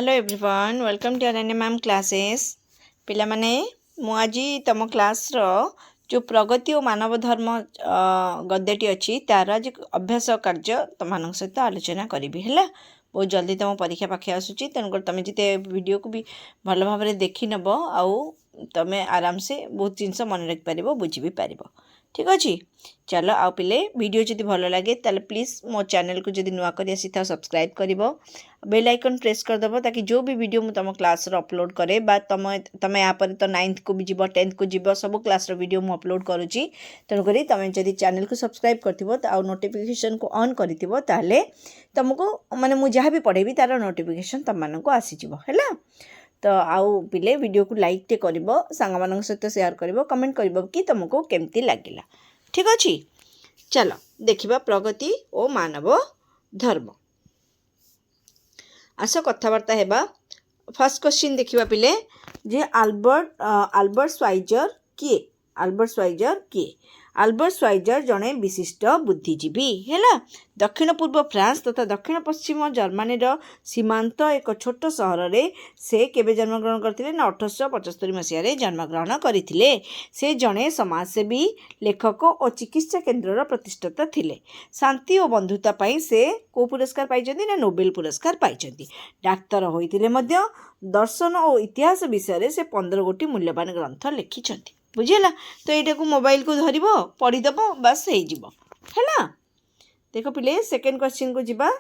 Hello everyone welcome to Ananya ma'am classes पिला माने मु आज तुम क्लास रो जो प्रगति और मानव धर्म गद्यटी अच्छी तार आज अभ्यास कार्य तुम सहित आलोचना करी है बहुत जल्दी तुम परीक्षा पाखे आसूची तेणुक तुम जिते वीडियो को भी भल भाव देखी नब आउ तुम आराम से बहुत जिनस मन रखिपार बुझी भी पार ठीक अच्छे चलो आउ पिले वीडियो जब भल लगे ताले प्लीज़ मो चैनल को जब नुआ कर था सब्सक्राइब कर बेल आइकन प्रेस करदेव ताकि जो भी वीडियो मुझे तुम क्लास अपलोड करे बा तुम यहाँ पर तो 9th को भी जीव 10th को जीव सब क्लास वीडियो मुझे अपलोड करुँची तेणुक तुम जब चैनल को सब्सक्राइब कर नोटिफिकेशन को ऑन कर तुमको माने मुझे जहाँ भी पढ़ेबी तार नोटिफिकेशन तुम आसीज है तो आउ पिले वीडियो को लाइक टे कर सांग सहित शेयर कर कमेंट कर कि तुमको केमती लगिला ठीक अच्छे चलो देखिबा प्रगति और मानव धर्म आस कथबार्ता हेबा फर्स्ट क्वेश्चन देखिबा पिले जे आल्बर्ट स्वाइजर किए आल्बर्ट स्वाइजर जड़े विशिष्ट बुद्धिजीवी है दक्षिण पूर्व फ्रांस तथा दक्षिण पश्चिम जर्मनी सीमांत एक छोट सहर में से केबे जन्मग्रहण करते ना 1875 मसीह जन्मग्रहण करते से जड़े समाजसेवी लेखक और चिकित्सा केन्द्र प्रतिष्ठाता थिले शांति और बंधुता पाई से को पुरस्कार पाई ना नोबेल पुरस्कार पाई डाक्तर होते दर्शन और इतिहास विषय से 15 गोटी मूल्यवान ग्रंथ लिखिं बुझीला तो यहाँ को मोबाइल को धरब पढ़ीदेव बस है देख पिले सेकेंड क्वेश्चन को जीवा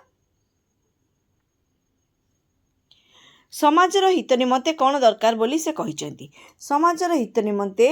समाजर हित निमंते कौन दरकार बोली से कहते समाजर हित निमंते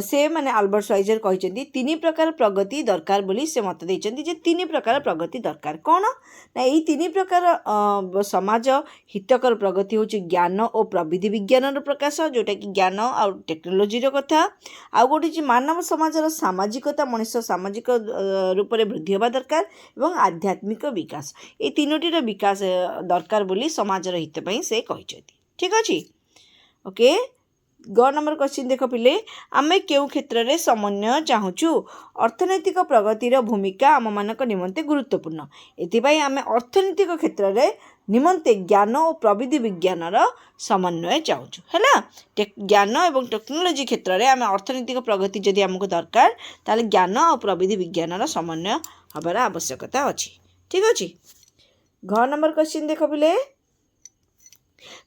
से माने आल्बर्ट स्वाइजर कहते 3 प्रकार प्रगति दरकार बोली से मत देते जे 3 प्रकार प्रगति दरकार कौन ना यही 3 प्रकार समाज हितकर प्रगति होची ज्ञान और प्रविधि विज्ञान प्रकाश जोटा कि ज्ञान आ टेक्नोलोजी कथा आउ गोटे मानव समाजर सामाजिकता मनुष्य सामाजिक रूप में वृद्धि होगा दरकार और आध्यात्मिक विकास ये 3टीर विकास दरकार बोली समाजर हित पई से कहते ठीक अच्छे ओके ग नंबर क्वेश्चन देख पिले आमे केउ क्षेत्र में समन्वय चाहूँ अर्थनैतिक प्रगतिर भूमिका आम मानक निमंते गुरुत्वपूर्ण एथिपाई आमे अर्थनैतिक क्षेत्र में निमंते ज्ञान और प्रविधि विज्ञान समन्वय चाहूँ है ज्ञान और टेक्नोलोजी क्षेत्र में आम अर्थनैतिक प्रगति जदि आमको दरकार ताले ज्ञान और प्रविधि विज्ञान समन्वय हबार आवश्यकता अच्छी ठीक अच्छे घ नंबर क्वेश्चन देख पिले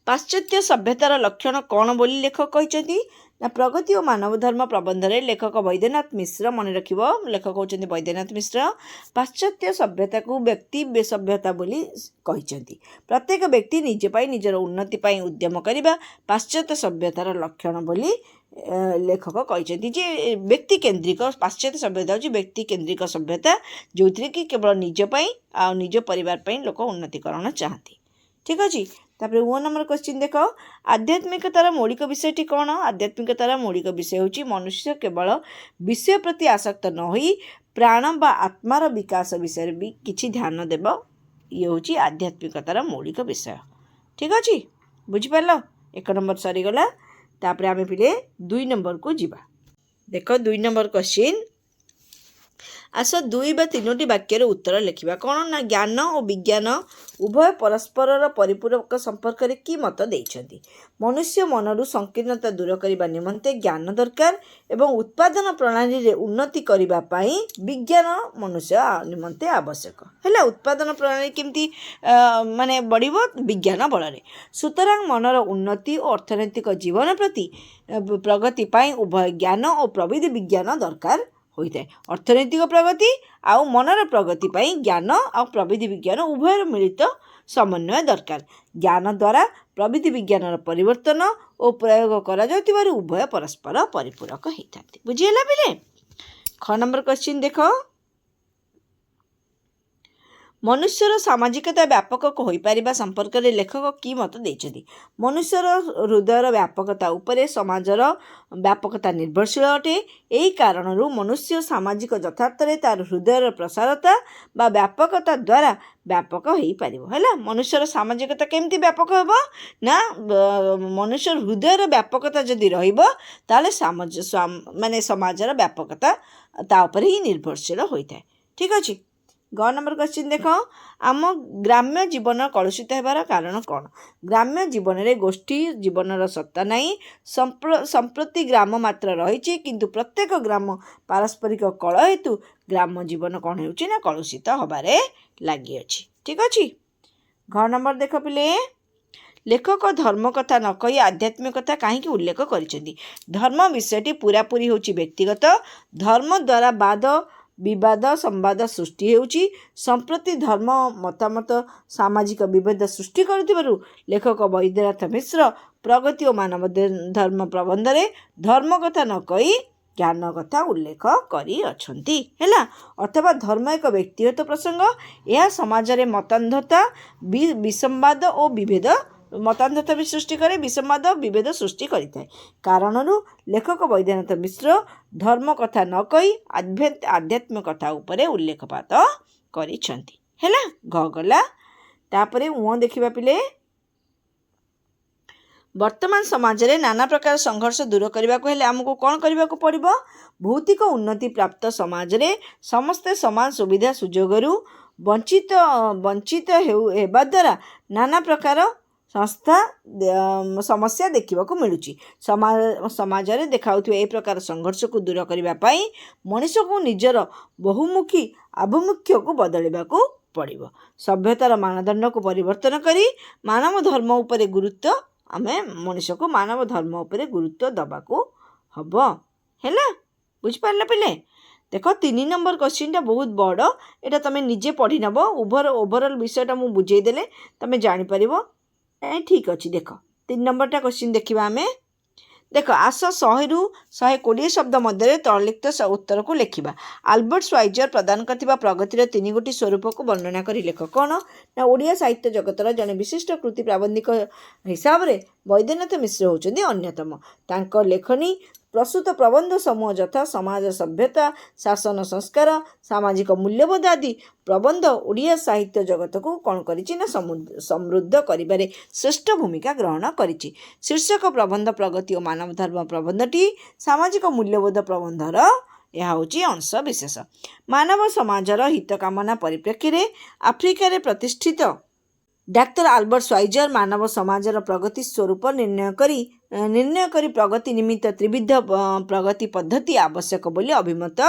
पाश्चात्य सभ्यतार लक्षण कौन बोली लेखक कहते ना प्रगति और मानव धर्म प्रबंध रे लेखक वैद्यनाथ मिश्र मन रख लेखक होती वैद्यनाथ मिश्र पाश्चात्य सभ्यता को व्यक्ति सभ्यता बोली कहते प्रत्येक व्यक्ति निजे निजर उन्नति पाई उद्यम करने पाश्चात्य सभ्यतार लक्षण बोली लेखक कहते जे व्यक्ति केन्द्रिक पाश्चात्य सभ्यता हूँ व्यक्ति केन्द्रिक सभ्यता जो थी कि केवल निजपाई आ निज परिवार पाई लोक उन्नतिकरण चाहती ठीक अच्छे तापर 1 नंबर क्वेश्चन देख आध्यात्मिकतार मौलिक विषयटी कौन आध्यात्मिकतार मौलिक विषय हूँ मनुष्य केवल विषय प्रति आसक्त न होई प्राण बा आत्मार विकास विषय भी किछि ध्यान देव ये हूँ आध्यात्मिकतार मौलिक विषय ठीक अच्छे बुझिपार 1 नंबर सरीगला तापर आम पिले 2 नंबर को जीवा देख 2 नंबर क्वेश्चन आस 2 बा 3टी वाक्यर उत्तर लिखा कौन ना ज्ञान और विज्ञान उभय परस्पर परिपूरक संपर्क में कि मत देइछन्ति मनुष्य मनरु संकीर्णता दूर करने निमंते ज्ञान दरकार एवं उत्पादन प्रणाली रे उन्नति करबा पाई विज्ञान मनुष्य निमंते आवश्यक है उत्पादन प्रणाली केमती माने बढ़िबो विज्ञान बल सुतरां मनर उन्नति और अर्थनैतिक जीवन प्रति प्रगति पाई उभय ज्ञान और प्रविधि विज्ञान दरकार होता है अर्थनैतिक प्रगति आउ मनर प्रगति पाई ज्ञान आ प्रविधि विज्ञान उभयर मिलित समन्वय दरकार ज्ञान द्वारा प्रविधि विज्ञान परिवर्तन और प्रयोग करा उभय परस्पर परिपूरक होता है बुझीगला पिले ख नंबर क्वेश्चन देख मनुष्यर सामाजिकता व्यापक हो पारिबा संपर्क में लेखक कि मत देइछन्ति मनुष्यर हृदयर व्यापकता उपरे समाजर व्यापकता निर्भरशील अटे यही कारण मनुष्य सामाजिक यथार्थ तार हृदयर प्रसारता बा व्यापकता द्वारा व्यापक हो पारिबो है मनुष्यर सामाजिकता केमती व्यापक होबो ना मनुष्य हृदयर व्यापकता जदि रहिबो ताले माने समाजर व्यापकता ता उपरे ही निर्भरशील होइଥାଏ ठीक अछि ग नंबर क्वेश्चन देख आम ग्राम्य जीवन कलुषित होबार कारण कौन। ग्राम्य जीवन में गोष्ठी जीवनर सत्ता नहीं। संप्रति ग्राम मात्र रही किंतु प्रत्येक ग्राम पारस्परिक कलह हेतु ग्राम जीवन कौन हो कलुषित होबारे लगी अच्छी। ठीक अच्छे। घ नंबर देख पिले लेखक धर्म कथा न कही आध्यात्मिकता कहीं उल्लेख कर। धर्म विषयटी पूरापूरी हूँ व्यक्तिगत। धर्म द्वारा वाद विवाद संवाद सृष्टि होउची। संप्रति धर्म मतामत सामाजिक विभेद सृष्टि करुथिबारु लेखक वैद्यनाथ मिश्र प्रगति और मानव धर्म प्रबंध रे धर्म कथा न कही ज्ञान कथा उल्लेख करी अछंती हैला। अथवा धर्म एक व्यक्तिगत प्रसंग। यह समाज रे मतान्धता विसंवाद और विभेद मतान्धता भी सृष्टि करे विसंवाद विभेद सृष्टि करिଥାଏ। कारणरू लेखक वैद्यनाथ मिश्र धर्म कथा न कही आध्यात्मिक कथा उपरे उल्लेखपात करिछंती हैला। घ गला तापरे उह देखिबा पिले वर्तमान समाज रे नाना प्रकार संघर्ष दूर करने को हेले आमको कौन करने को पड़िबो। भौतिक उन्नति प्राप्त समाज रे समस्ते समान सुविधा सुजोगरू वंचित हेबा द्वारा नाना प्रकार संस्था समस्या देखा मिलूँ। समाज रे देखाउथिबा ए प्रकार संघर्ष को दूर करने मनीष को निजर बहुमुखी आभिमुख्य को बदलवा को पड़िबो। सभ्यतार मानदंड को परिवर्तन करी मानव धर्म उपरे गुरुत्व आमे मनीष को मानव धर्म उपरे गुरुत्व दबा को हब हैला। बुझिपारला पिले। देख 3 नंबर क्वेश्चन टा बहुत बड़। एटा तमे निजे पढ़ी नब ओवरऑल विषयटा मु बुझेई देले तमे जानि परिबो। ठीक अच्छे। देख 3 नंबरटा क्वेश्चन देखा आम। देख आस 100 ରୁ 120 शब्द मध्य तलिखित उत्तर को लिखा। आल्बर्ट स्वाइजर प्रदान करथिबा प्रगतिर 3 गोटी स्वरूप को वर्णना कर लेख कौन ना ओडिया साहित्य जगतर जने विशिष्ट कृति प्राबंधिक हिसाब से वैद्यनाथ मिश्र होउछन्ती अन्यतम। तांकर लेखनी प्रस्तुत प्रबंध समूह यथा समाज सभ्यता शासन संस्कार सामाजिक मूल्यबोध आदि प्रबंध ओडिया साहित्य जगत को कौन करिछि ना समृद्ध करिबारे श्रेष्ठ भूमिका ग्रहण करिछि। शीर्षक प्रबंध प्रगति और मानव धर्म प्रबंधटी सामाजिक मूल्यबोध प्रबंधर यह होची अंश विशेष। मानव समाजर हित कामना परिप्रेक्षी रे आफ्रिका रे प्रतिष्ठित डाक्टर आल्बर्ट स्वाइजर मानव समाजर प्रगति स्वरूप निर्णय करी प्रगति निमित्त त्रिविध प्रगति पद्धति आवश्यक बोली अभिमत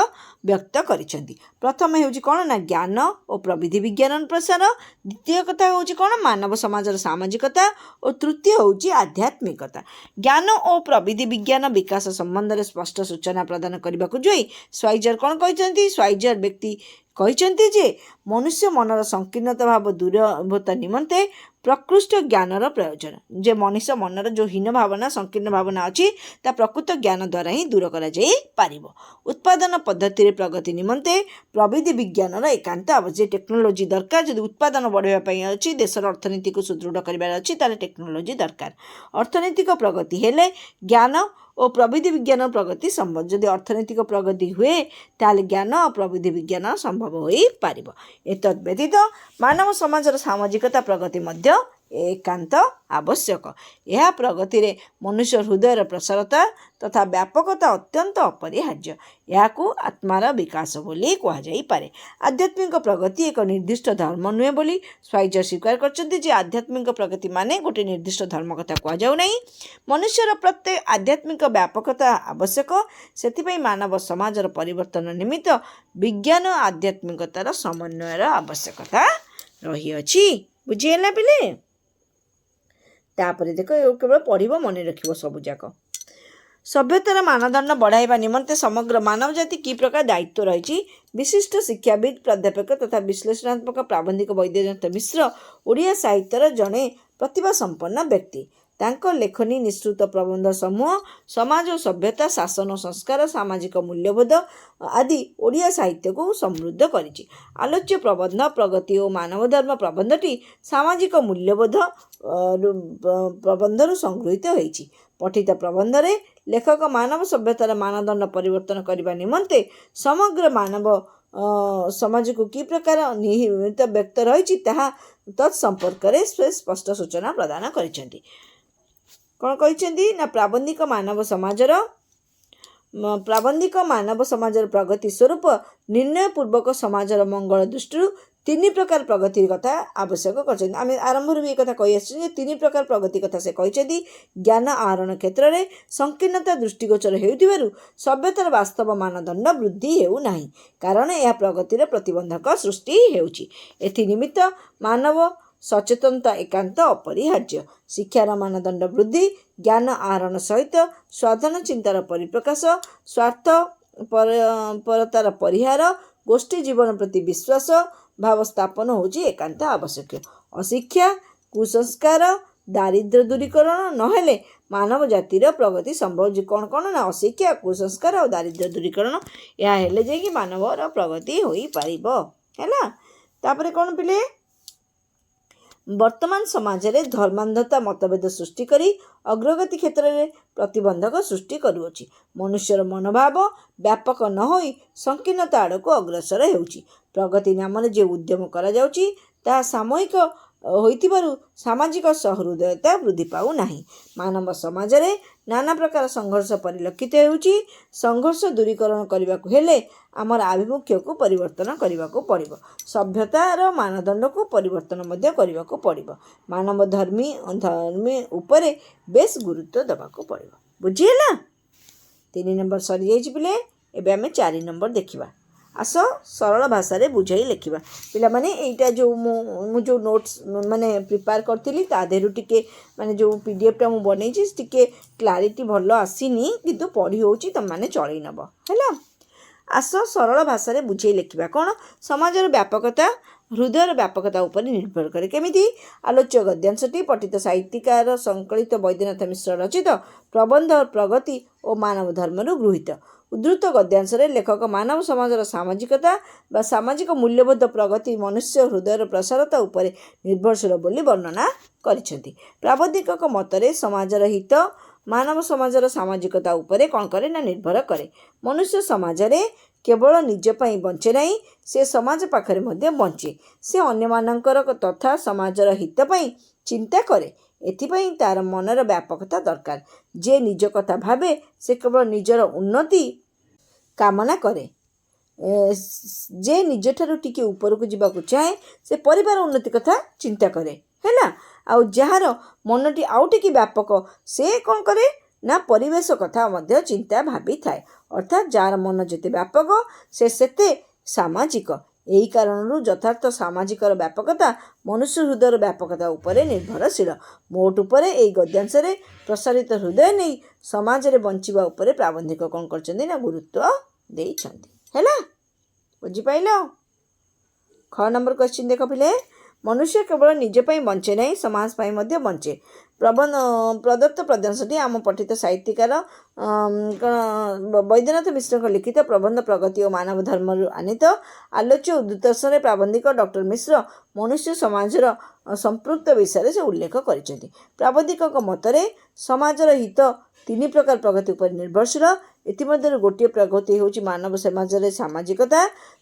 व्यक्त करिसेंती। प्रथम हेउची कोन ना ज्ञान और प्रविधि विज्ञान प्रसार। द्वितीय कथा होउची कोन मानव समाजर सामाजिकता और तृतीय होउची आध्यात्मिकता। ज्ञान और प्रविधि विज्ञान विकास संबंध में स्पष्ट सूचना प्रदान करने को जोई स्वाइजर कौन कहते। स्वाइजर व्यक्ति कहते जे मनुष्य मनर संकीर्णता भाव दूरभूत निमंते प्रकृष्ट ज्ञानर प्रयोजन। जे मनुष्य मनर जो हीन भावना संकीर्ण भावना अच्छी ता प्रकृत ज्ञान द्वारा ही दूर करा जाई पारिबो। उत्पादन पद्धति रे प्रगति निमंते प्रविधि विज्ञानर एकांत आवश्यक। टेक्नोलोजी दरकार जदि उत्पादन बढ़ाई अच्छी देशर अर्थनीति को सुदृढ़ करार अच्छी ताले टेक्नोलोजी दरकार। अर्थनैतिक प्रगति हेले ज्ञान और प्रविधि विज्ञान प्रगति संभव। जदि अर्थनैतिक प्रगति हुए ताले ज्ञान और प्रविधि विज्ञान संभव हो पारिबो। एतद व्यतीत मानव समाजर सामाजिकता प्रगति मध्य एकांत आवश्यक। यह प्रगति रे मनुष्य हृदयर प्रसारता तथा व्यापकता अत्यंत अपरिहार्य। याकू आत्मार विकास बोली कह जाई पारे। आध्यात्मिक प्रगति एक निर्दिष्ट धर्म नुहे बोली स्वाइजर स्वीकार करछन्ती जे आध्यात्मिक प्रगति माने गोटे निर्दिष्ट धर्म कथा कह जाउ नहीं। मनुष्यर प्रत्येक आध्यात्मिक व्यापकता आवश्यक। सेथिपई मानव समाजर परिवर्तन निमित्त विज्ञान और आध्यात्मिकतार समन्वयर आवश्यकता रही अछि। बुझिएला पिले। तापरे देख केवल पढ़िबो मन रखिबो सब जाक। सभ्यतार मानदंड बढ़ाइबा निमंते समग्र मानव जाति की प्रकार दायित्व रही। विशिष्ट शिक्षाविद प्राध्यापक तथा विश्लेषणात्मक प्राबंधिक वैद्यनाथ मिश्र ओडिया साहित्यर जड़े प्रतिभा संपन्न व्यक्ति। तांको लेखनी निश्चित प्रबंध समूह समाज और सभ्यता शासन और संस्कार सामाजिक मूल्यबोध आदि ओडिया साहित्य को समृद्ध करिछि। आलोच्य प्रबंध प्रगति और मानव धर्म प्रबंधटी सामाजिक मूल्यबोध प्रबंधर संगृहीत होइछि। पठित प्रबंध रे लेखक मानव सभ्यतार मानदंड परिवर्तन करने निमंते समग्र मानव समाज को कि प्रकार निहित व्यक्त रही तत्संपर्क में स्पष्ट सूचना प्रदान करिसेंती। कौन कहते ना प्राबंधिक मानव समाजर ପ୍ରାବନ୍ଧିକ ମାନବ ସମାଜର ପ୍ରଗତି ସ୍ୱରୂପ ନିର୍ଣ୍ଣୟପୂର୍ବକ ସମାଜର ମଙ୍ଗଳ ଦୃଷ୍ଟିରୁ ତିନି ପ୍ରକାର ପ୍ରଗତି କଥା ଆବଶ୍ୟକ କରିଛନ୍ତି। ଆମେ ଆରମ୍ଭରୁ ବି ଏ କଥା କହି ଆସିଛୁ ଯେ ତିନି ପ୍ରକାର ପ୍ରଗତି କଥା ସେ କହିଛନ୍ତି। ଜ୍ଞାନ ଆହରଣ କ୍ଷେତ୍ରରେ ସଂକୀର୍ଣ୍ଣତା ଦୃଷ୍ଟିଗୋଚର ହେଉଥିବାରୁ ସଭ୍ୟତାର ବାସ୍ତବ ମାନଦଣ୍ଡ ବୃଦ୍ଧି ହେଉନାହିଁ, କାରଣ ଏହା ପ୍ରଗତିର ପ୍ରତିବନ୍ଧକ ସୃଷ୍ଟି ହେଉଛି। ଏଥିନିମିତ୍ତ ମାନବ ସଚେତନତା ଏକାନ୍ତ ଅପରିହାର୍ଯ୍ୟ। ଶିକ୍ଷାର ମାନଦଣ୍ଡ ବୃଦ୍ଧି, ଜ୍ଞାନ ଆହରଣ ସହିତ ସ୍ୱାଧୀନ ଚିନ୍ତାର ପରିପ୍ରକାଶ, ସ୍ୱାର୍ଥପରତାର ପରିହାର, ଗୋଷ୍ଠୀ ଜୀବନ ପ୍ରତି ବିଶ୍ୱାସ ଭାବ ସ୍ଥାପନ ହେଉଛି ଏକାନ୍ତ ଆବଶ୍ୟକ। ଅଶିକ୍ଷା, କୁସଂସ୍କାର, ଦାରିଦ୍ର୍ୟ ଦୂରୀକରଣ ନହେଲେ ମାନବ ଜାତିର ପ୍ରଗତି ସମ୍ଭବ। କ'ଣ କ'ଣ ନା ଅଶିକ୍ଷା, କୁସଂସ୍କାର ଆଉ ଦାରିଦ୍ର୍ୟ ଦୂରୀକରଣ, ଏହା ହେଲେ ଯାଇକି ମାନବର ପ୍ରଗତି ହୋଇପାରିବ। ହେଲା, ତାପରେ କ'ଣ ପିଲେ, ବର୍ତ୍ତମାନ ସମାଜରେ ଧର୍ମାନ୍ଧତା ମତଭେଦ ସୃଷ୍ଟି କରି ଅଗ୍ରଗତି କ୍ଷେତ୍ରରେ ପ୍ରତିବନ୍ଧକ ସୃଷ୍ଟି କରୁଅଛି। ମନୁଷ୍ୟର ମନୋଭାବ ବ୍ୟାପକ ନ ହୋଇ ସଂକୀର୍ଣ୍ଣତା ଆଡ଼କୁ ଅଗ୍ରସର ହେଉଛି। ପ୍ରଗତି ନାମରେ ଯେଉଁ ଉଦ୍ୟମ କରାଯାଉଛି ତାହା ସାମୂହିକ ହୋଇଥିବାରୁ ସାମାଜିକ ସହୃଦୟତା ବୃଦ୍ଧି ପାଉନାହିଁ। ମାନବ ସମାଜରେ ନାନା ପ୍ରକାର ସଂଘର୍ଷ ପରିଲକ୍ଷିତ ହେଉଛି। ସଂଘର୍ଷ ଦୂରୀକରଣ କରିବାକୁ ହେଲେ ଆମର ଆଭିମୁଖ୍ୟକୁ ପରିବର୍ତ୍ତନ କରିବାକୁ ପଡ଼ିବ। ସଭ୍ୟତାର ମାନଦଣ୍ଡକୁ ପରିବର୍ତ୍ତନ ମଧ୍ୟ କରିବାକୁ ପଡ଼ିବ। ମାନବ ଧର୍ମୀ ଉପରେ ବେଶ ଗୁରୁତ୍ୱ ଦେବାକୁ ପଡ଼ିବ। ବୁଝିହେଲା? 3 ନମ୍ବର ସରିଯାଇଛି ପିଲେ। ଏବେ ଆମେ 4 ନମ୍ବର ଦେଖିବା। ଆସ ସରଳ ଭାଷାରେ ବୁଝାଇ ଲେଖିବା। ପିଲାମାନେ ଏଇଟା ଯେଉଁ ମୁଁ ଯେଉଁ ନୋଟ୍ସ ମାନେ ପ୍ରିପେୟାର କରିଥିଲି ତା ଦେହରୁ ଟିକେ ମାନେ ଯେଉଁ PDF ମୁଁ ବନେଇଛି ଟିକେ କ୍ଲାରିଟି ଭଲ ଆସିନି, କିନ୍ତୁ ପଢ଼ି ହେଉଛି, ତୁମମାନେ ଚଳେଇ ନେବ। ହେଲା, ଆସ ସରଳ ଭାଷାରେ ବୁଝାଇ ଲେଖିବା। କ'ଣ? ସମାଜର ବ୍ୟାପକତା ହୃଦୟର ବ୍ୟାପକତା ଉପରେ ନିର୍ଭର କରେ। କେମିତି? ଆଲୋଚ୍ୟ ଗଦ୍ୟାଂଶଟି ପଠିତ ସାହିତ୍ୟିକାର ସଂକଳିତ ବୈଦ୍ୟନାଥ ମିଶ୍ର ରଚିତ ପ୍ରବନ୍ଧ ପ୍ରଗତି ଓ ମାନବ ଧର୍ମରୁ ଗୃହୀତ। ଉଦ୍ଧୃତ ଗଦ୍ୟାଂଶରେ ଲେଖକ ମାନବ ସମାଜର ସାମାଜିକତା ବା ସାମାଜିକ ମୂଲ୍ୟବୋଧ ପ୍ରଗତି ମନୁଷ୍ୟ ହୃଦୟର ପ୍ରସାରତା ଉପରେ ନିର୍ଭରଶୀଳ ବୋଲି ବର୍ଣ୍ଣନା କରିଛନ୍ତି। ପ୍ରାବନ୍ଧିକଙ୍କ ମତରେ ସମାଜର ହିତ ମାନବ ସମାଜର ସାମାଜିକତା ଉପରେ କ'ଣ କରେ ନା ନିର୍ଭର କରେ। ମନୁଷ୍ୟ ସମାଜରେ କେବଳ ନିଜ ପାଇଁ ବଞ୍ଚେ ନାହିଁ, ସେ ସମାଜ ପାଖରେ ମଧ୍ୟ ବଞ୍ଚେ। ସେ ଅନ୍ୟମାନଙ୍କର ତଥା ସମାଜର ହିତ ପାଇଁ ଚିନ୍ତା କରେ। ଏଥିପାଇଁ ତା'ର ମନର ବ୍ୟାପକତା ଦରକାର। ଯେ ନିଜ କଥା ଭାବେ ସେ କେବଳ ନିଜର ଉନ୍ନତି କାମନା କରେ। ଯେ ନିଜଠାରୁ ଟିକେ ଉପରକୁ ଯିବାକୁ ଚାହେଁ ସେ ପରିବାର ଉନ୍ନତି କଥା ଚିନ୍ତା କରେ। ହେଲା, ଆଉ ଯାହାର ମନଟି ଆଉ ଟିକେ ବ୍ୟାପକ ସେ କ'ଣ କରେ ନା ପରିବେଶ କଥା ମଧ୍ୟ ଚିନ୍ତା ଭାବିଥାଏ। ଅର୍ଥାତ୍ ଯାହାର ମନ ଯେତେ ବ୍ୟାପକ ସେ ସେତେ ସାମାଜିକ। ଏହି କାରଣରୁ ଯଥାର୍ଥ ସାମାଜିକର ବ୍ୟାପକତା ମନୁଷ୍ୟ ହୃଦୟର ବ୍ୟାପକତା ଉପରେ ନିର୍ଭରଶୀଳ। ମୋଟ ଉପରେ ଏହି ଗଦ୍ୟାଂଶରେ ପ୍ରସାରିତ ହୃଦୟ ନେଇ ସମାଜରେ ବଞ୍ଚିବା ଉପରେ ପ୍ରାବନ୍ଧିକ କ'ଣ କରିଛନ୍ତି ନା ଗୁରୁତ୍ୱ ଦେଇଛନ୍ତି। ହେଲା, ବୁଝିପାରିଲ? 6 ନମ୍ବର କ୍ୱେଶ୍ଚିନ୍ ଦେଖ ପିଲେ। ମନୁଷ୍ୟ କେବଳ ନିଜ ପାଇଁ ବଞ୍ଚେ ନାହିଁ, ସମାଜ ପାଇଁ ମଧ୍ୟ ବଞ୍ଚେ। ପ୍ରଦତ୍ତ ପଦ୍ୟାଂଶଟି ଆମ ପଠିତ ସାହିତ୍ୟିକାର ବୈଦ୍ୟନାଥ ମିଶ୍ରଙ୍କ ଲିଖିତ ପ୍ରବନ୍ଧ ପ୍ରଗତି ଓ ମାନବ ଧର୍ମରୁ ଆନିତ। ଆଲୋଚ୍ୟ ଉଦ୍ଧୃତରେ ପ୍ରାବନ୍ଧିକ ଡକ୍ଟର ମିଶ୍ର ମନୁଷ୍ୟ ସମାଜର ସମ୍ପୃକ୍ତ ବିଷୟରେ ସେ ଉଲ୍ଲେଖ କରିଛନ୍ତି। ପ୍ରାବନ୍ଧିକଙ୍କ ମତରେ ସମାଜର ହିତ 3 ପ୍ରକାର ପ୍ରଗତି ଉପରେ ନିର୍ଭରଶୀଳ। ଏଥିମଧ୍ୟରୁ ଗୋଟିଏ ପ୍ରଗତି ହେଉଛି ମାନବ ସମାଜରେ ସାମାଜିକତା।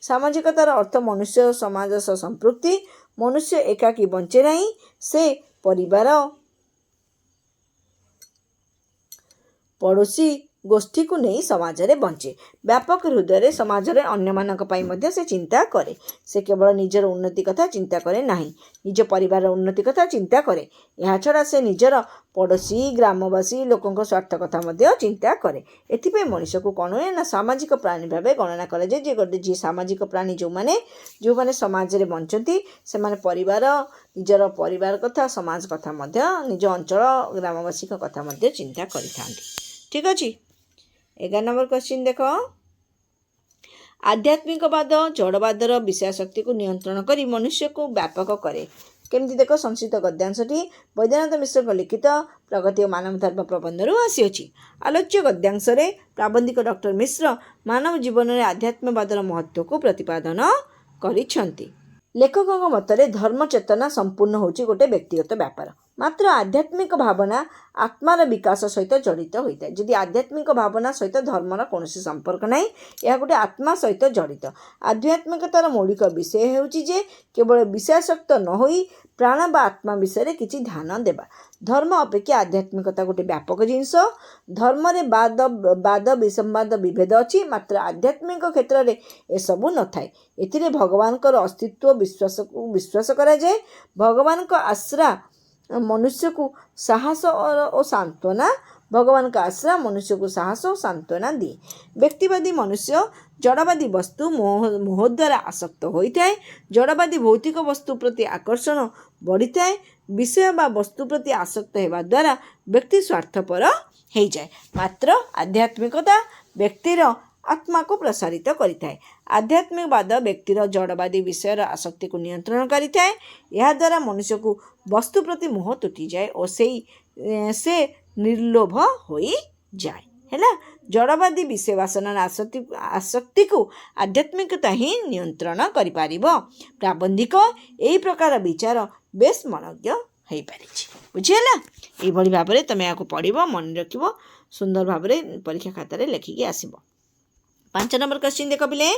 ସାମାଜିକତାର ଅର୍ଥ ମନୁଷ୍ୟ ସମାଜ ସହ ସମ୍ପୃକ୍ତି। ମନୁଷ୍ୟ ଏକାକୀ ବଞ୍ଚେ ନାହିଁ, ସେ ପରିବାର, ପଡ଼ୋଶୀ ଗୋଷ୍ଠୀକୁ ନେଇ ସମାଜରେ ବଞ୍ଚେ। ବ୍ୟାପକ ହୃଦୟରେ ସମାଜରେ ଅନ୍ୟମାନଙ୍କ ପାଇଁ ମଧ୍ୟ ସେ ଚିନ୍ତା କରେ। ସେ କେବଳ ନିଜର ଉନ୍ନତି କଥା ଚିନ୍ତା କରେ ନାହିଁ, ନିଜ ପରିବାରର ଉନ୍ନତି କଥା ଚିନ୍ତା କରେ। ଏହାଛଡ଼ା ସେ ନିଜର ପଡ଼ୋଶୀ, ଗ୍ରାମବାସୀ ଲୋକଙ୍କ ସ୍ୱାର୍ଥ କଥା ମଧ୍ୟ ଚିନ୍ତା କରେ। ଏଥିପାଇଁ ମଣିଷକୁ କ'ଣ ହୁଏ ନା ସାମାଜିକ ପ୍ରାଣୀ ଭାବେ ଗଣନା କରାଯାଏ। ଯେ ଯିଏ ସାମାଜିକ ପ୍ରାଣୀ ଯେଉଁମାନେ ସମାଜରେ ବଞ୍ଚନ୍ତି ସେମାନେ ନିଜର ପରିବାର କଥା, ସମାଜ କଥା ମଧ୍ୟ, ନିଜ ଅଞ୍ଚଳ ଗ୍ରାମବାସୀଙ୍କ କଥା ମଧ୍ୟ ଚିନ୍ତା କରିଥାନ୍ତି। ଠିକ୍ ଅଛି। 11 ନମ୍ବର କ୍ୱେଶ୍ଚିନ୍ ଦେଖ। ଆଧ୍ୟାତ୍ମିକବାଦ ଜଡ଼ବାଦର ବିଷୟାସକ୍ତିକୁ ନିୟନ୍ତ୍ରଣ କରି ମନୁଷ୍ୟକୁ ବ୍ୟାପକ କରେ। କେମିତି ଦେଖ? ସଂସ୍କୃତ ଗଦ୍ୟାଂଶଟି ବୈଦ୍ୟନାଥ ମିଶ୍ରଙ୍କ ଲିଖିତ ପ୍ରଗତି ଓ ମାନବ ଧର୍ମ ପ୍ରବନ୍ଧରୁ ଆସିଅଛି। ଆଲୋଚ୍ୟ ଗଦ୍ୟାଂଶରେ ପ୍ରାବନ୍ଧିକ ଡକ୍ଟର ମିଶ୍ର ମାନବ ଜୀବନରେ ଆଧ୍ୟାତ୍ମବାଦର ମହତ୍ତ୍ୱକୁ ପ୍ରତିପାଦନ କରିଛନ୍ତି। ଲେଖକଙ୍କ ମତରେ ଧର୍ମ ଚେତନା ସମ୍ପୂର୍ଣ୍ଣ ହେଉଛି ଗୋଟେ ବ୍ୟକ୍ତିଗତ ବ୍ୟାପାର। ମାତ୍ର ଆଧ୍ୟାତ୍ମିକ ଭାବନା ଆତ୍ମାର ବିକାଶ ସହିତ ଜଡ଼ିତ ହୋଇଥାଏ। ଯଦି ଆଧ୍ୟାତ୍ମିକ ଭାବନା ସହିତ ଧର୍ମର କୌଣସି ସମ୍ପର୍କ ନାହିଁ, ଏହା ଗୋଟେ ଆତ୍ମା ସହିତ ଜଡ଼ିତ। ଆଧ୍ୟାତ୍ମିକତାର ମୌଳିକ ବିଷୟ ହେଉଛି ଯେ କେବଳ ବିଷୟାସକ୍ତ ନ ହୋଇ ପ୍ରାଣ ବା ଆତ୍ମା ବିଷୟରେ କିଛି ଧ୍ୟାନ ଦେବା। ଧର୍ମ ଅପେକ୍ଷା ଆଧ୍ୟାତ୍ମିକତା ଗୋଟେ ବ୍ୟାପକ ଜିନିଷ। ଧର୍ମରେ ବାଦ ବିସମ୍ବାଦ ବିଭେଦ ଅଛି, ମାତ୍ର ଆଧ୍ୟାତ୍ମିକ କ୍ଷେତ୍ରରେ ଏସବୁ ନଥାଏ। ଏଥିରେ ଭଗବାନଙ୍କର ଅସ୍ତିତ୍ୱ ବିଶ୍ୱାସ କରାଯାଏ। ଭଗବାନଙ୍କ ଆଶ୍ରା ମନୁଷ୍ୟକୁ ସାହସ ଓ ସାନ୍ତ୍ୱନା ଦିଏ। ବ୍ୟକ୍ତିବାଦୀ ମନୁଷ୍ୟ ଜଡ଼ବାଦୀ ବସ୍ତୁ ମୋହ ଦ୍ୱାରା ଆସକ୍ତ ହୋଇଥାଏ। ଜଡ଼ବାଦୀ ଭୌତିକ ବସ୍ତୁ ପ୍ରତି ଆକର୍ଷଣ ବଢ଼ିଥାଏ। ବିଷୟ ବା ବସ୍ତୁ ପ୍ରତି ଆସକ୍ତ ହେବା ଦ୍ୱାରା ବ୍ୟକ୍ତି ସ୍ୱାର୍ଥପର ହୋଇଯାଏ। ମାତ୍ର ଆଧ୍ୟାତ୍ମିକତା ବ୍ୟକ୍ତିର ଆତ୍ମାକୁ ପ୍ରସାରିତ କରିଥାଏ। ଆଧ୍ୟାତ୍ମିକବାଦ ବ୍ୟକ୍ତିର ଜଡ଼ବାଦୀ ବିଷୟର ଆସକ୍ତିକୁ ନିୟନ୍ତ୍ରଣ କରିଥାଏ। ଏହାଦ୍ୱାରା ମନୁଷ୍ୟକୁ ବସ୍ତୁ ପ୍ରତି ମୋହ ତୁଟିଯାଏ ଓ ସେ ନିର୍ଲୋଭ ହୋଇଯାଏ। ହେଲା, ଜଡ଼ବାଦୀ ବିଷୟ ବାସନାର ଆସକ୍ତିକୁ ଆଧ୍ୟାତ୍ମିକତା ହିଁ ନିୟନ୍ତ୍ରଣ କରିପାରିବ। ପ୍ରାବନ୍ଧିକ ଏହି ପ୍ରକାର ବିଚାର ବେଶ ମନୋଜ୍ଞ ହୋଇପାରିଛି। ବୁଝିହେଲା? ଏଇଭଳି ଭାବରେ ତୁମେ ଏହାକୁ ପଢ଼ିବ, ମନେ ରଖିବ, ସୁନ୍ଦର ଭାବରେ ପରୀକ୍ଷା ଖାତାରେ ଲେଖିକି ଆସିବ। 5 ନମ୍ବର କ୍ୱେଶ୍ଚିନ୍ ଦେଖ ପିଲେ।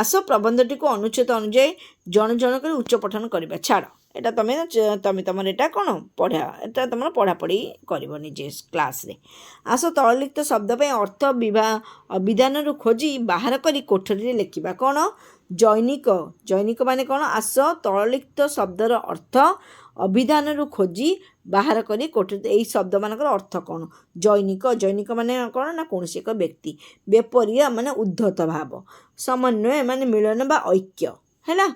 ଆସ ପ୍ରବନ୍ଧଟିକୁ ଅନୁଚ୍ଛେଦ ଅନୁଯାୟୀ ଜଣ ଜଣ କରି ଉଚ୍ଚ ପଠନ କରିବା। ଛାଡ଼, এটা ତମର ଏଇଟା କ'ଣ ପଢ଼ା, ଏଇଟା ତମର ପଢ଼ାପଢ଼ି କରିବ ନିଜେ କ୍ଲାସ୍ରେ। ଆସ ତଳଲିଖିତ ଶବ୍ଦ ପାଇଁ ଅର୍ଥ ଅଭିଧାନରୁ ଖୋଜି ବାହାର କରି କୋଠରୀରେ ଲେଖିବା। କ'ଣ? ଜୈନିକ ମାନେ କ'ଣ? ଆସ ତଳଲିଖିତ ଶବ୍ଦର ଅର୍ଥ ଅଭିଧାନରୁ ଖୋଜି ବାହାର କରି କୋଠରୀ। ଏଇ ଶବ୍ଦମାନଙ୍କର ଅର୍ଥ କ'ଣ? ଜୈନିକ ମାନେ କ'ଣ ନା କୌଣସି ଏକ ବ୍ୟକ୍ତି। ବେପରିଆ ମାନେ ଉଦ୍ଧତ ଭାବ। ସମନ୍ୱୟ ମାନେ ମିଳନ ବା ଐକ୍ୟ। ହେଲା,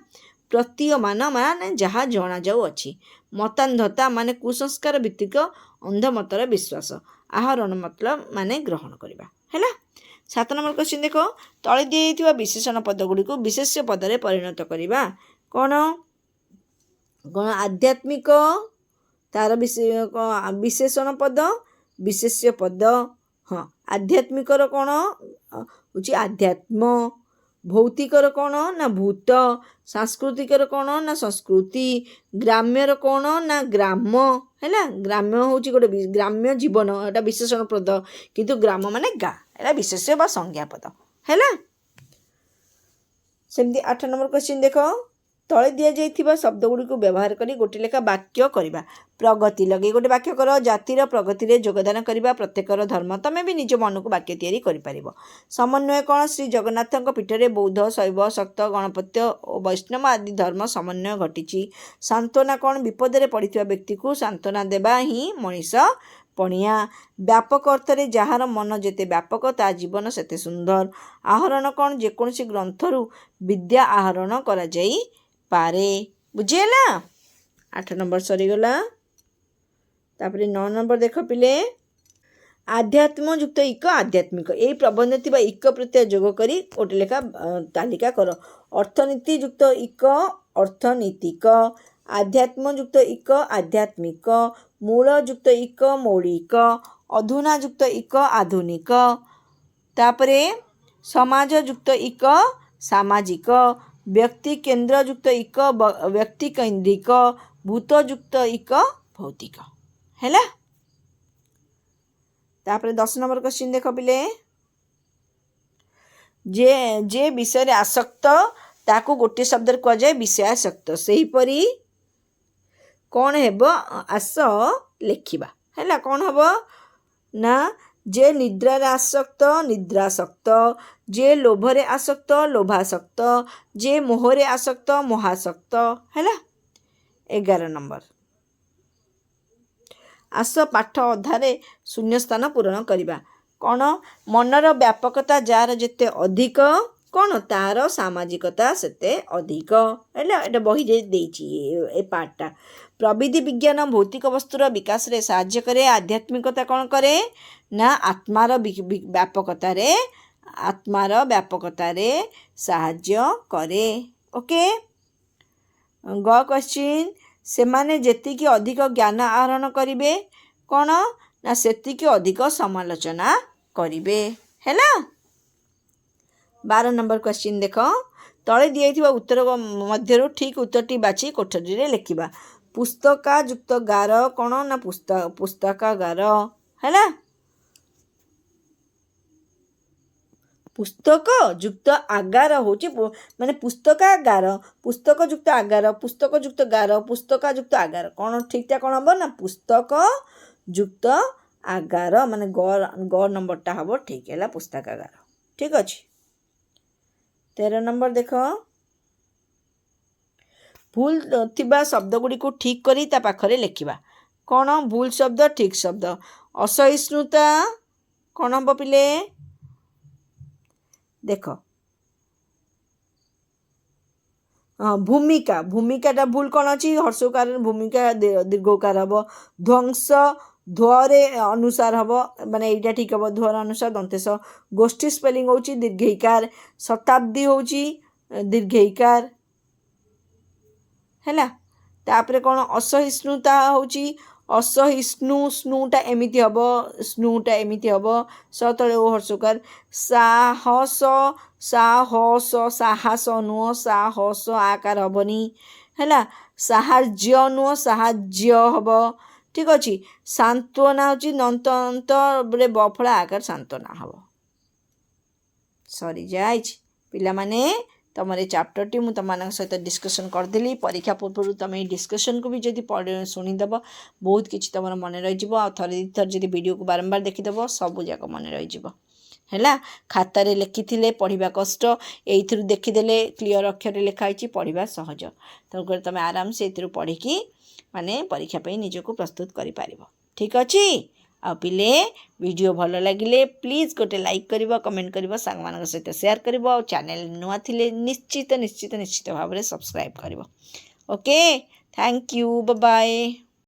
ପ୍ରତୀୟମାନ ମାନେ ଯାହା ଜଣାଯାଉଅଛି। ମତାନ୍ଧତା ମାନେ କୁସଂସ୍କାର ଭିତ୍ତିକ ଅନ୍ଧମତର ବିଶ୍ୱାସ। ଆହରଣ ମତଲବ ମାନେ ଗ୍ରହଣ କରିବା। ହେଲା, 7 ନମ୍ବର କ୍ୱେଶ୍ଚିନ୍ ଦେଖ। ତଳେ ଦିଆଯାଇଥିବା ବିଶେଷଣ ପଦଗୁଡ଼ିକୁ ବିଶେଷ୍ୟ ପଦରେ ପରିଣତ କରିବା। କ'ଣ? ଆଧ୍ୟାତ୍ମିକ, ତାର ବିଶେଷଣ ପଦ, ବିଶେଷ୍ୟ ପଦ। ହଁ, ଆଧ୍ୟାତ୍ମିକର କ'ଣ ହେଉଛି ଆଧ୍ୟାତ୍ମ, ଭୌତିକର କ'ଣ ନା ଭୂତ, ସାଂସ୍କୃତିକର କ'ଣ ନା ସଂସ୍କୃତି, ଗ୍ରାମ୍ୟର କ'ଣ ନା ଗ୍ରାମ। ହେଲା, ଗ୍ରାମ୍ୟ ହେଉଛି ଗୋଟେ ଗ୍ରାମ୍ୟ ଜୀବନ, ଏଟା ବିଶେଷଣ ପଦ, କିନ୍ତୁ ଗ୍ରାମ ମାନେ ଗାଁ, ଏଟା ବିଶେଷ୍ୟ ବା ସଂଜ୍ଞା ପଦ। ହେଲା, ସେମିତି 8 ନମ୍ବର କ୍ୱେଶ୍ଚିନ୍ ଦେଖ। ତଳେ ଦିଆଯାଇଥିବା ଶବ୍ଦଗୁଡ଼ିକୁ ବ୍ୟବହାର କରି ଗୋଟେ ଲେଖା ବାକ୍ୟ କରିବା। ପ୍ରଗତି ଲଗେଇ ଗୋଟେ ବାକ୍ୟ କର। ଜାତିର ପ୍ରଗତିରେ ଯୋଗଦାନ କରିବା ପ୍ରତ୍ୟେକର ଧର୍ମ। ତମେ ବି ନିଜ ମନକୁ ବାକ୍ୟ ତିଆରି କରିପାରିବ। ସମନ୍ୱୟ କ'ଣ? ଶ୍ରୀ ଜଗନ୍ନାଥଙ୍କ ପୀଠରେ ବୌଦ୍ଧ, ଶୈବ, ଶକ୍ତ, ଗଣପତ୍ୟ ଓ ବୈଷ୍ଣବ ଆଦି ଧର୍ମ ସମନ୍ୱୟ ଘଟିଛି। ସାନ୍ତ୍ୱନା କ'ଣ? ବିପଦରେ ପଡ଼ିଥିବା ବ୍ୟକ୍ତିକୁ ସାନ୍ତ୍ୱନା ଦେବା ହିଁ ମଣିଷ ପଣିଆ। ବ୍ୟାପକ ଅର୍ଥରେ ଯାହାର ମନ ଯେତେ ବ୍ୟାପକ ତା ଜୀବନ ସେତେ ସୁନ୍ଦର। ଆହରଣ କ'ଣ? ଯେକୌଣସି ଗ୍ରନ୍ଥରୁ ବିଦ୍ୟା ଆହରଣ କରାଯାଇପାରେ। ବୁଝିହେଲା? 8 ନମ୍ବର ସରିଗଲା। ତାପରେ 9 ନମ୍ବର ଦେଖ ପିଲେ। ଆଧ୍ୟାତ୍ମ ଯୁକ୍ତ ଇକ ଆଧ୍ୟାତ୍ମିକ। ଏହି ପ୍ରବନ୍ଧ ଥିବା ଇକ ପ୍ରତ୍ୟୟ ଯୋଗ କରି ଗୋଟେ ଲେଖା ତାଲିକା କର। ଅର୍ଥନୀତି ଯୁକ୍ତ ଇକ ଅର୍ଥନୀତିକ। ଆଧ୍ୟାତ୍ମ ଯୁକ୍ତ ଇକ ଆଧ୍ୟାତ୍ମିକ। ମୂଳ ଯୁକ୍ତ ଇକ ମୌଳିକ। ଅଧୁନା ଯୁକ୍ତ ଇକ ଆଧୁନିକ। ତାପରେ ସମାଜ ଯୁକ୍ତ ଇକ ସାମାଜିକ। ବ୍ୟକ୍ତି କେନ୍ଦ୍ର ଯୁକ୍ତ ଇକ ବ୍ୟକ୍ତି କୈନ୍ଦ୍ରିକ। ଭୂତ ଯୁକ୍ତ ଇକ ଭୌତିକ। ହେଲା, ତାପରେ 10 ନମ୍ବର କ୍ୱେଶ୍ଚିନ୍ ଦେଖ ପିଲେ। ଯେ ବିଷୟରେ ଆସକ୍ତ ତାକୁ ଗୋଟିଏ ଶବ୍ଦରେ କୁହାଯାଏ ବିଷୟାସକ୍ତ। ସେହିପରି କ'ଣ ହେବ? ଆସ ଲେଖିବା। ହେଲା, କ'ଣ ହେବ ନା ଯେ ନିଦ୍ରାରେ ଆସକ୍ତ ନିଦ୍ରାସକ୍ତ। ଯେ ଲୋଭରେ ଆସକ୍ତ ଲୋଭାସକ୍ତ। ଯେ ମୋହରେ ଆସକ୍ତ ମୋହାସକ୍ତ। ହେଲା, 11 ନମ୍ବର। ଆସ ପାଠ ଅଧାରେ ଶୂନ୍ୟସ୍ଥାନ ପୂରଣ କରିବା। କ'ଣ? ମନର ବ୍ୟାପକତା ଯାହାର ଯେତେ ଅଧିକ କ'ଣ ତାର ସାମାଜିକତା ସେତେ ଅଧିକ। ହେଲା, ଏଇଟା ବହିରେ ଦେଇଛି ଏ ପାଠଟା। ପ୍ରବିଧି ବିଜ୍ଞାନ ଭୌତିକ ବସ୍ତୁର ବିକାଶରେ ସାହାଯ୍ୟ କରେ। ଆଧ୍ୟାତ୍ମିକତା କ'ଣ କରେ ନା ଆତ୍ମାର ବ୍ୟାପକତାରେ ସାହାଯ୍ୟ କରେ। ଓକେ, ଗ କ୍ୱେଶ୍ଚିନ୍। ସେମାନେ ଯେତିକି ଅଧିକ ଜ୍ଞାନ ଆହରଣ କରିବେ କ'ଣ ନା ସେତିକି ଅଧିକ ସମାଲୋଚନା କରିବେ। ହେଲା, 12 ନମ୍ବର କ୍ୱେଶ୍ଚିନ୍ ଦେଖ। ତଳେ ଦିଆଯାଇଥିବା ଉତ୍ତର ମଧ୍ୟରୁ ଠିକ୍ ଉତ୍ତରଟି ବାଛି କୋଠରୀରେ ଲେଖିବା। पुस्तका युक्त गार कौन ना पुस्तकागार है पुस्तक युक्त आगार होची माने पुस्तकागार पुस्तक युक्त आगार पुस्तक युक्त गार पुस्तका युक्त आगार कौन ठीकटा कौन हम ना पुस्तक युक्त आगार माने ग नंबरटा हम ठीक है पुस्तकागार ठीक अच्छे 13 नंबर देख भूल थिबा शब्द गुड़ी को ठीक करी ता पाखरे लिखिबा कौन भूल शब्द ठीक शब्द असहिष्णुता कौन हम पिले देख भूमिका भूमिकाटा भूल कौन अच्छी हर्षकार भूमिका दीर्घकार हम ध्वंस ध्वरे अनुसार हम माने एटा ठीक हम ध्वर अनुसार दंतेश गोष्ठी स्पेलिंग होची दीर्घईकार शताब्दी होची दीर्घईकार है तापर कौन असहिष्णुता होची असहिष्णु स्नुटा एमिति हम स्नुटा एमिति हम सतले ओ हर्षकार साहस साहस साहस नुह साहस आकार हेनी है साहाଯ୍ୟ नुह साहाଯ୍य हम ठीक अच्छे सांत्वना होची नंत अंत बफला आकार सांत्वना हम सरी जाए पिला माने तुम चैप्टर टी मुझे तुम सहित डिस्कसन करदेली परीक्षा पूर्व तुम डिस्कसन को भी जब शुणीदेव बहुत किसी तुम मन रही थे थर जब वीडियो को बारंबार देखीदेव सब जाक मन रही है खातार लिखी पढ़ा कष्ट ये देखीदे क्लीयर अक्षर लिखाई पढ़ा सहज तेणुक तुम आराम से पढ़ी माने परीक्षा पे निजको प्रस्तुत कर ठीक अच्छे आ पिले वीडियो भल लगिले प्लीज गोटे लाइक करिवो कमेंट करिवो सांग मान सहित शेयर करिवो और चैनल नुआ थिले निश्चित निश्चित निश्चित भाव में सब्सक्राइब करिवो okay thank you bye bye.